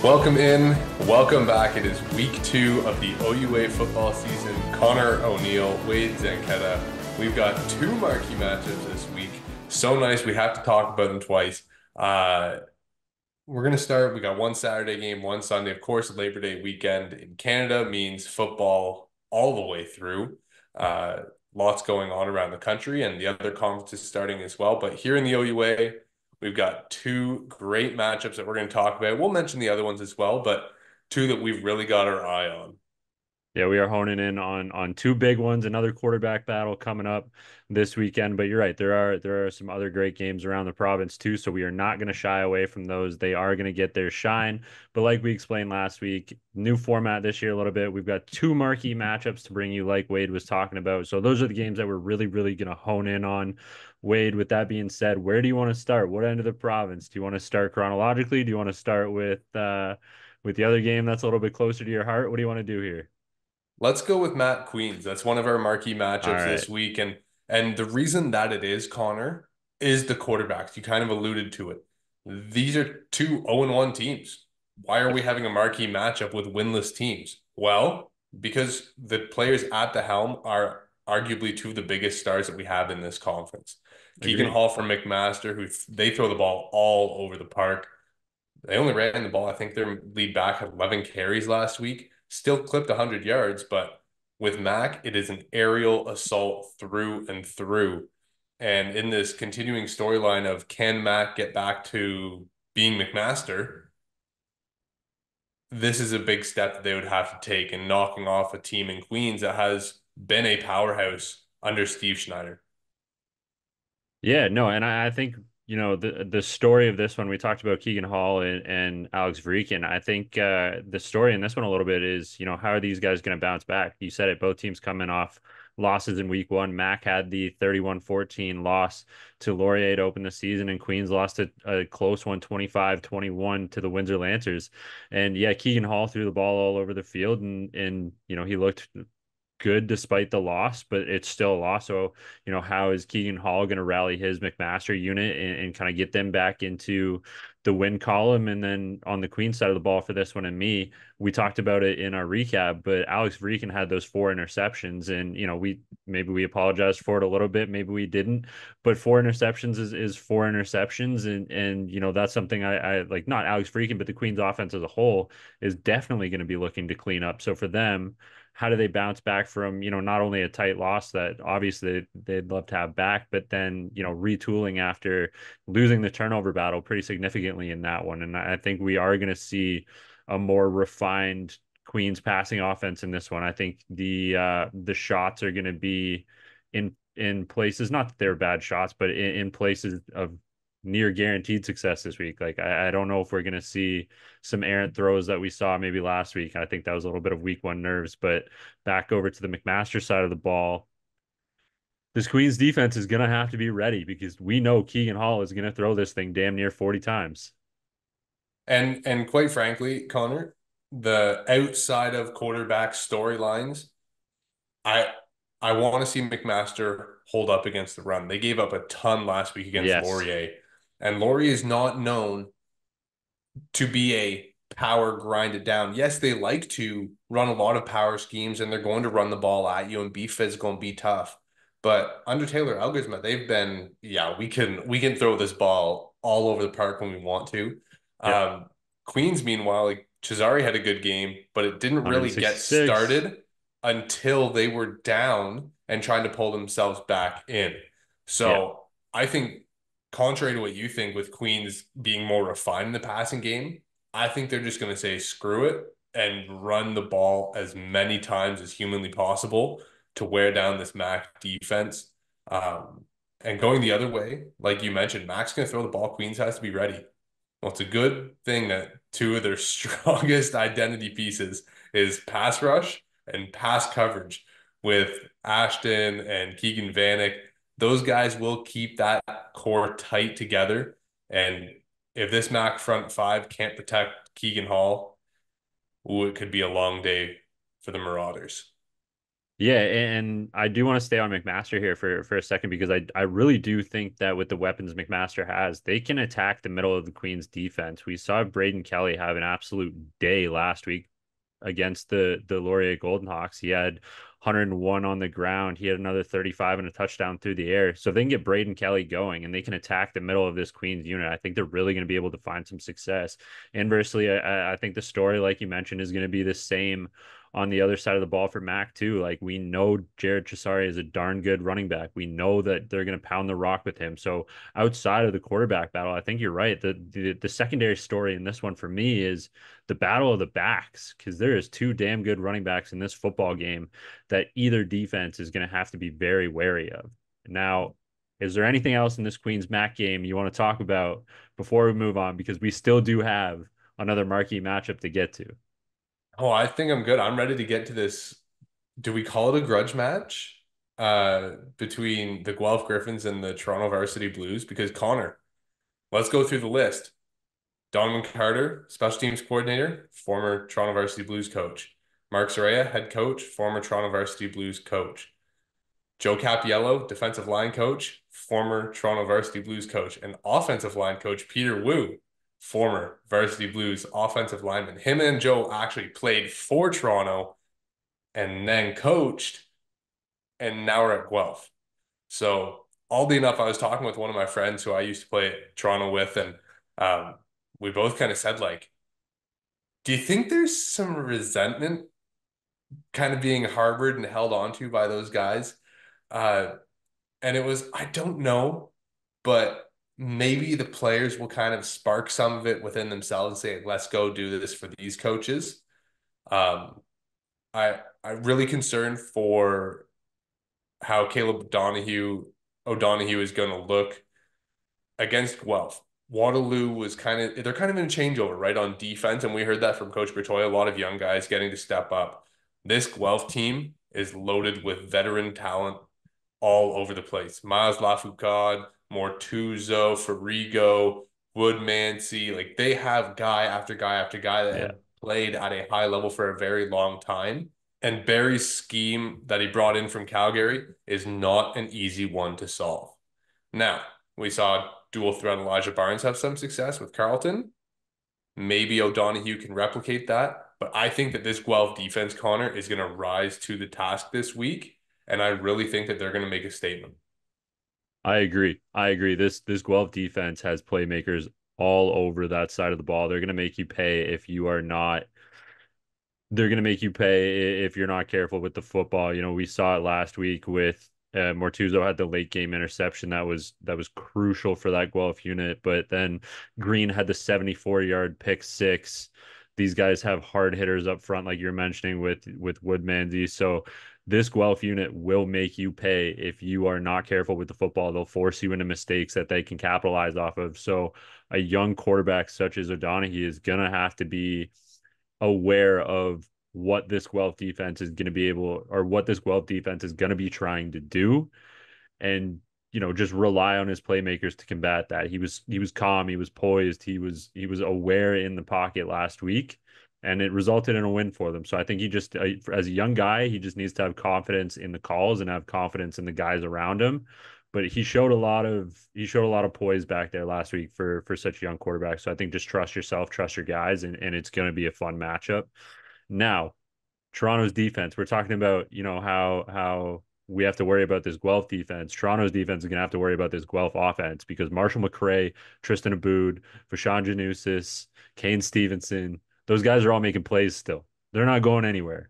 Welcome in, welcome back. It is week 2 of the OUA football season. Connor O'Neill, Wade Zanketta. We've got two marquee matchups this week. So nice, we have to talk about them twice. We're going to start. We got one Saturday game, one Sunday. Of course, Labor Day weekend in Canada means football all the way through. Lots going on around the country and the other conferences starting as well. But here in the OUA, we've got two great matchups that we're going to talk about. We'll mention the other ones as well, but two that we've really got our eye on. Yeah, we are honing in on two big ones, another quarterback battle coming up this weekend. But you're right, there are some other great games around the province too. So we are not going to shy away from those. They are going to get their shine. But like we explained last week, new format this year a little bit. We've got two marquee matchups to bring you, like Wade was talking about. So those are the games that we're really going to hone in on. Wade, with that being said, where do you want to start? What end of the province? Do you want to start chronologically? Do you want to start with the other game that's a little bit closer to your heart? What do you want to do here? Let's go with Matt Queens. That's one of our marquee All matchups right. this week. And the reason that it is, Connor, is the quarterbacks. You kind of alluded to it. These are two 0-1 teams. Why are we having a marquee matchup with winless teams? Well, because the players at the helm are arguably two of the biggest stars that we have in this conference. Keegan Agreed. Hall from McMaster, they throw the ball all over the park. They only ran the ball. I think their lead back had 11 carries last week. Still clipped 100 yards, but with Mac, it is an aerial assault through and through. And in this continuing storyline of can Mac get back to being McMaster, this is a big step that they would have to take in knocking off a team in Queens that has been a powerhouse under Steve Schneider. Yeah, no, and I think the story of this one we talked about Keegan Hall and Alex Vreekin. I think the story in this one a little bit is how are these guys going to bounce back? You said it, both teams coming off losses in week one. Mac had the 31-14 loss to Laurier to open the season, and Queens lost a close one, 25-21 to the Windsor Lancers. And yeah, Keegan Hall threw the ball all over the field, and he looked good despite the loss, but it's still a loss. So, how is Keegan Hall going to rally his McMaster unit and kind of get them back into the win column? And then on the Queen side of the ball for this one, and we talked about it in our recap, but Alex Vreekin had those four interceptions, and we apologized for it a little bit, maybe we didn't, but four interceptions is four interceptions, and that's something I like. Not Alex Vreekin, but the Queen's offense as a whole is definitely going to be looking to clean up. So for them, how do they bounce back from not only a tight loss that obviously they'd love to have back, but then retooling after losing the turnover battle pretty significantly in that one. And I think we are going to see a more refined Queens passing offense in this one. I think the shots are going to be in places, not that they're bad shots, but in places of near guaranteed success this week. Like I don't know if we're going to see some errant throws that we saw maybe last week. I think that was a little bit of week one nerves, but back over to the McMaster side of the ball, this Queens defense is going to have to be ready because we know Keegan Hall is going to throw this thing damn near 40 times. And quite frankly, Connor, the outside of quarterback storylines, I I want to see McMaster hold up against the run. They gave up a ton last week against Yes. Laurier, and Laurier is not known to be a power grind it down. Yes, they like to run a lot of power schemes and they're going to run the ball at you and be physical and be tough. But under Taylor Elgersma, they've been, yeah, we can throw this ball all over the park when we want to. Yep. Um, Queens, meanwhile, like Cesare had a good game, but it didn't really get 166. started until they were down and trying to pull themselves back in. Yeah. So I think contrary to what you think with Queens being more refined in the passing game, I think they're just going to say screw it and run the ball as many times as humanly possible to wear down this Mac defense. Um, and going the other way, like you mentioned, Mac's going to throw the ball. Queens has to be ready. Well, it's a good thing that two of their strongest identity pieces is pass rush and pass coverage with Ashton and Keegan Vanek. Those guys will keep that core tight together. And if this Mac front five can't protect Keegan Hall, ooh, it could be a long day for the Marauders. Yeah, and I do want to stay on McMaster here for a second because I really do think that with the weapons McMaster has, they can attack the middle of the Queen's defense. We saw Braden Kelly have an absolute day last week against the Laurier Golden Hawks. He had 101 on the ground. He had another 35 and a touchdown through the air. So if they can get Braden Kelly going and they can attack the middle of this Queens unit, I think they're really going to be able to find some success. Inversely, I think the story, like you mentioned, is going to be the same on the other side of the ball for Mac too. Like we know Jared Chisari is a darn good running back. We know that they're going to pound the rock with him. So outside of the quarterback battle, I think you're right. The secondary story in this one for me is the battle of the backs because there is two damn good running backs in this football game that either defense is going to have to be very wary of. Now, is there anything else in this Queens Mac game you want to talk about before we move on? Because we still do have another marquee matchup to get to. Oh, I think I'm good. I'm ready to get to this. Do we call it a grudge match? Between the Guelph Griffins and the Toronto Varsity Blues? Because Connor, let's go through the list. Donovan Carter, special teams coordinator, former Toronto Varsity Blues coach. Mark Soraya, head coach, former Toronto Varsity Blues coach. Joe Capiello, defensive line coach, former Toronto Varsity Blues coach, and offensive line coach Peter Wu, former Varsity Blues offensive lineman. Him and Joe actually played for Toronto and then coached, and now we're at Guelph. So, oddly enough, I was talking with one of my friends who I used to play at Toronto with, and um, we both kind of said, like, do you think there's some resentment kind of being harbored and held onto by those guys? Uh, and it was, I don't know, but maybe the players will kind of spark some of it within themselves and say, let's go do this for these coaches. Um, I'm really concerned for how Caleb O'Donoghue is going to look against Guelph. Waterloo was they're kind of in a changeover, right, on defense. And we heard that from Coach Bertoya, a lot of young guys getting to step up. This Guelph team is loaded with veteran talent all over the place. Miles Lafoucauld, Mortuzo, Farigo, Woodmansey. Like they have guy after guy after guy that Yeah. have played at a high level for a very long time. And Barry's scheme that he brought in from Calgary is not an easy one to solve. Now, we saw dual threat Elijah Barnes have some success with Carleton. Maybe O'Donoghue can replicate that. But I think that this Guelph defense, Connor, is going to rise to the task this week. And I really think that they're going to make a statement. I agree. I agree. This Guelph defense has playmakers all over that side of the ball. They're going to make you pay if you are not they're going to make you pay if you're not careful with the football. You know, we saw it last week with Mortuzo had the late game interception that was crucial for that Guelph unit, but then Green had the 74-yard pick six. These guys have hard hitters up front, like you're mentioning with Woodmansey. So this Guelph unit will make you pay if you are not careful with the football. They'll force you into mistakes that they can capitalize off of. So a young quarterback such as O'Donoghue is gonna have to be aware of what this Guelph defense is going to be able or what this Guelph defense is going to be trying to do and just rely on his playmakers to combat that. He was calm, he was poised, he was aware in the pocket last week and it resulted in a win for them. So I think he just as a young guy, he just needs to have confidence in the calls and have confidence in the guys around him. But he showed a lot of poise back there last week for such a young quarterback. So I think just trust yourself, trust your guys, and it's going to be a fun matchup. Now, Toronto's defense, we're talking about, how we have to worry about this Guelph defense. Toronto's defense is going to have to worry about this Guelph offense because Marshall McRae, Tristan Aboud, Vashawn Janusis, Kane Stevenson, those guys are all making plays still. They're not going anywhere.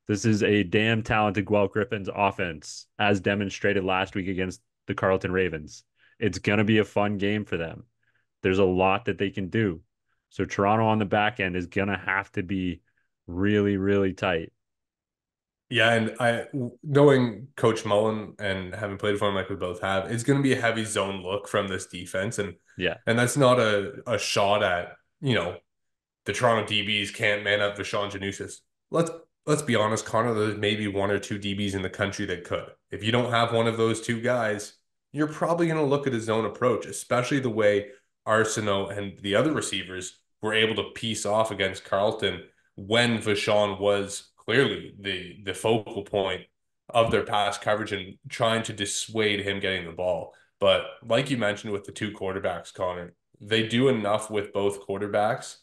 This is a damn talented Guelph Griffins offense, as demonstrated last week against the Carleton Ravens. It's going to be a fun game for them. There's a lot that they can do. So Toronto on the back end is going to have to be really, really tight. Yeah, and knowing Coach Mullen and having played for him like we both have, it's going to be a heavy zone look from this defense, and Yeah. that's not a shot at the Toronto DBs can't man up Vashawn Janusis. Let's let's be honest, Connor. There's maybe one or two DBs in the country that could. If you don't have one of those two guys, you're probably going to look at a zone approach, especially the way Arsenault and the other receivers were able to piece off against Carleton when Vashawn was clearly the focal point. of their pass coverage and trying to dissuade him getting the ball. But like you mentioned with the two quarterbacks, Connor, they do enough with both quarterbacks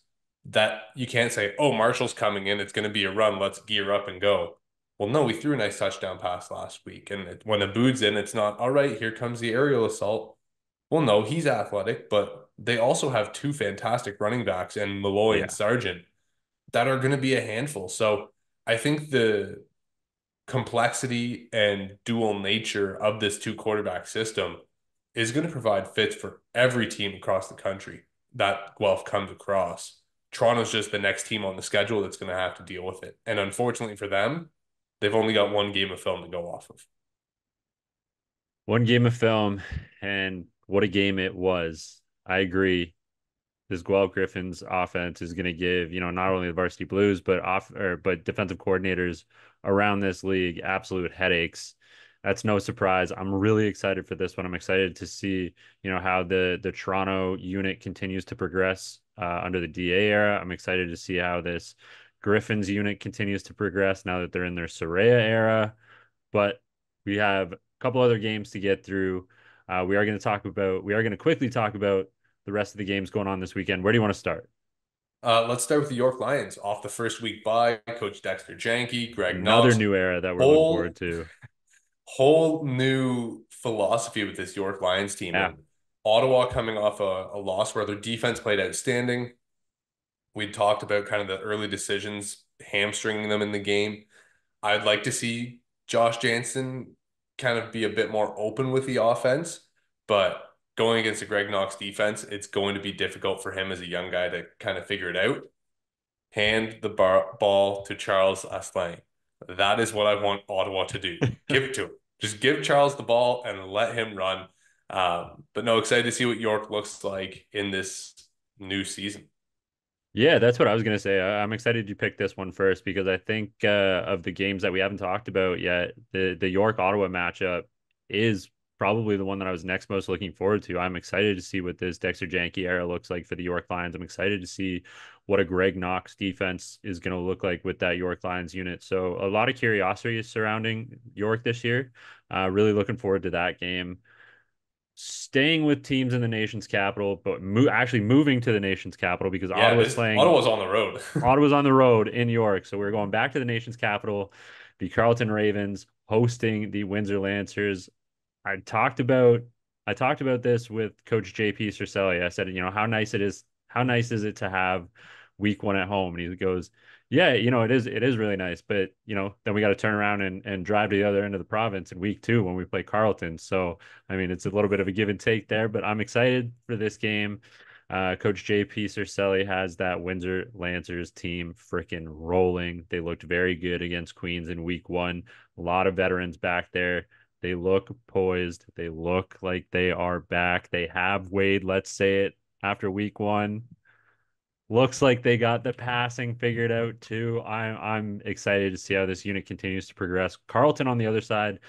that you can't say, oh, Marshall's coming in. It's going to be a run. Let's gear up and go. Well, no, we threw a nice touchdown pass last week. And when Aboud's in, it's not, all right, here comes the aerial assault. Well, no, he's athletic, but they also have two fantastic running backs and Malloy and Yeah. Sargent that are going to be a handful. So I think the complexity and dual nature of this two quarterback system is going to provide fits for every team across the country that Guelph comes across. Toronto's just the next team on the schedule that's going to have to deal with it. And unfortunately for them, they've only got one game of film to go off of. One game of film, and what a game it was. I agree. This Guelph Griffins offense is going to give, not only the varsity blues, but defensive coordinators around this league absolute headaches. That's no surprise. I'm really excited for this one. I'm excited to see, how the Toronto unit continues to progress under the DA era. I'm excited to see how this Griffins unit continues to progress now that they're in their Soraya era. But we have a couple other games to get through. We are going to quickly talk about the rest of the games going on this weekend. Where do you want to start? Let's start with the York Lions. Off the first week bye, Coach Dexter Janke, Greg Another Knox, new era that we're looking forward whole to. whole new philosophy with this York Lions team. Yeah. And Ottawa coming off a loss where their defense played outstanding. We talked about kind of the early decisions hamstringing them in the game. I'd like to see Josh Jansen kind of be a bit more open with the offense, but going against a Greg Knox defense, it's going to be difficult for him as a young guy to kind of figure it out. Hand the ball to Charles Asselin. That is what I want Ottawa to do. Give it to him. Just give Charles the ball and let him run. But no, excited to see what York looks like in this new season. Yeah, that's what I was going to say. I'm excited you picked this one first because I think of the games that we haven't talked about yet, the York Ottawa matchup is probably the one that I was next most looking forward to. I'm excited to see what this Dexter Janke era looks like for the York Lions. I'm excited to see what a Greg Knox defense is going to look like with that York Lions unit. So a lot of curiosity is surrounding York this year. Really looking forward to that game. Staying with teams in the nation's capital, but actually moving to the nation's capital because Yeah, this Ottawa's on the road. Ottawa's on the road in York. So we're going back to the nation's capital. The Carleton Ravens hosting the Windsor Lancers. I talked about I talked about this with Coach JP Cercelli. I said, how nice is it to have week one at home? And he goes, yeah, it is really nice. But then we got to turn around and drive to the other end of the province in week two when we play Carleton. So I mean, it's a little bit of a give and take there, but I'm excited for this game. Coach JP Cercelli has that Windsor Lancers team freaking rolling. They looked very good against Queens in week one. A lot of veterans back there. They look poised. They look like they are back. They have Wade, let's say it, after week one. Looks like they got the passing figured out too. I'm excited to see how this unit continues to progress. Carleton on the other side,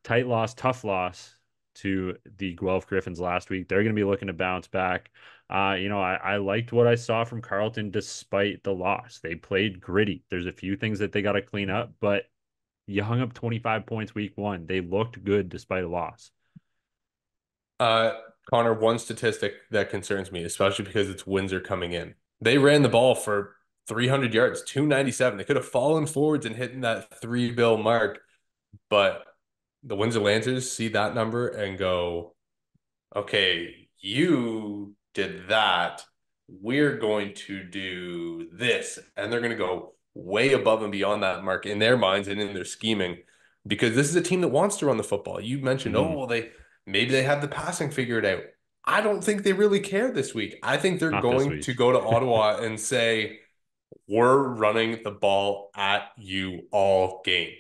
tight loss, tough loss to the Guelph Griffins last week. They're going to be looking to bounce back. I liked what I saw from Carleton despite the loss. They played gritty. There's a few things that they got to clean up, but you hung up 25 points week one. They looked good despite a loss. Uh, Connor, one statistic that concerns me, especially because it's Windsor coming in. They ran the ball for 300 yards, 297. They could have fallen forwards and hit that three bill mark, but the Windsor Lancers see that number and go, okay, you did that. We're going to do this. And they're going to go way above and beyond that mark in their minds and in their scheming because this is a team that wants to run the football. You mentioned, oh, Mm-hmm. well, maybe they have the passing figured out. I don't think they really care this week. I think they're Not this going to week. go to Ottawa and say, we're running the ball at you all game.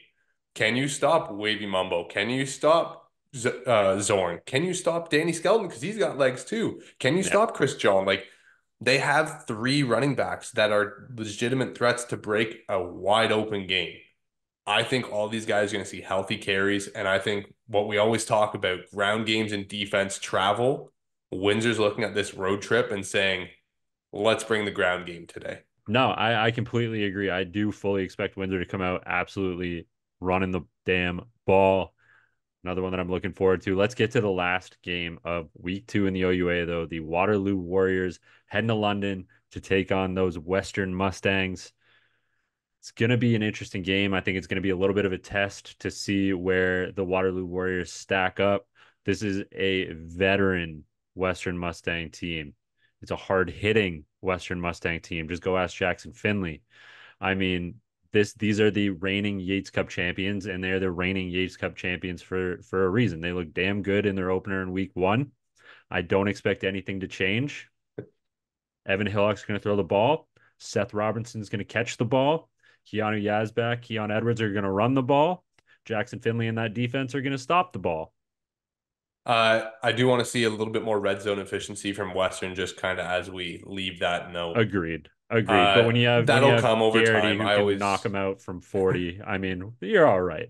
Can you stop Wavy Mumbo? Can you stop Zorn? Can you stop Danny Skelton? Because he's got legs too. Can you Yeah. stop Chris John? Like they have three running backs that are legitimate threats to break a wide open game. I think all these guys are going to see healthy carries. And I think what we always talk about ground games and defense travel, Windsor's looking at this road trip and saying, let's bring the ground game today. No, I completely agree. I do fully expect Windsor to come out absolutely running the damn ball. Another one that I'm looking forward to. Let's get to the last game of week 2 in the OUA, though. The Waterloo Warriors heading to London to take on those Western Mustangs. It's going to be an interesting game. I think it's going to be a little bit of a test to see where the Waterloo Warriors stack up. This is a veteran Western Mustang team. It's a hard hitting Western Mustang team. Just go ask Jackson Finley. I mean, these are the reigning Yates Cup champions, and they're the reigning Yates Cup champions for a reason. They look damn good in their opener in week 1. I don't expect anything to change. Evan Hillock's going to throw the ball. Seth Robinson's going to catch the ball. Keanu Yazbek, Keon Edwards are going to run the ball. Jackson Finley and that defense are going to stop the ball. I do want to see a little bit more red zone efficiency from Western, just kind of as we leave that note. Agreed. Agreed. But when you That'll have come over Garrity time. who can knock him out from 40, I mean, you're all right.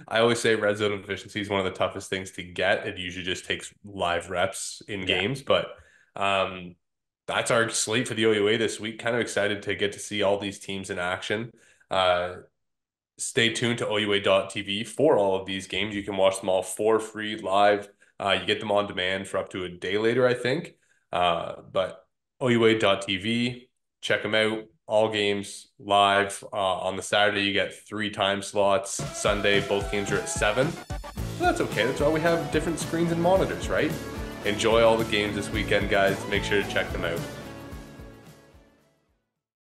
I always say red zone efficiency is one of the toughest things to get. It usually just takes live reps in Yeah. games, but um, that's our slate for the OUA this week. Kind of excited to get to see all these teams in action. Uh, Stay tuned to OUA.tv for all of these games. You can watch them all for free live. You get them on demand for up to a day later, I think. But OUA.tv, check them out. All games live. On the Saturday, you get 3 time slots. Sunday, both games are at 7. But that's okay. That's why we have different screens and monitors, right? Enjoy all the games this weekend, guys. Make sure to check them out.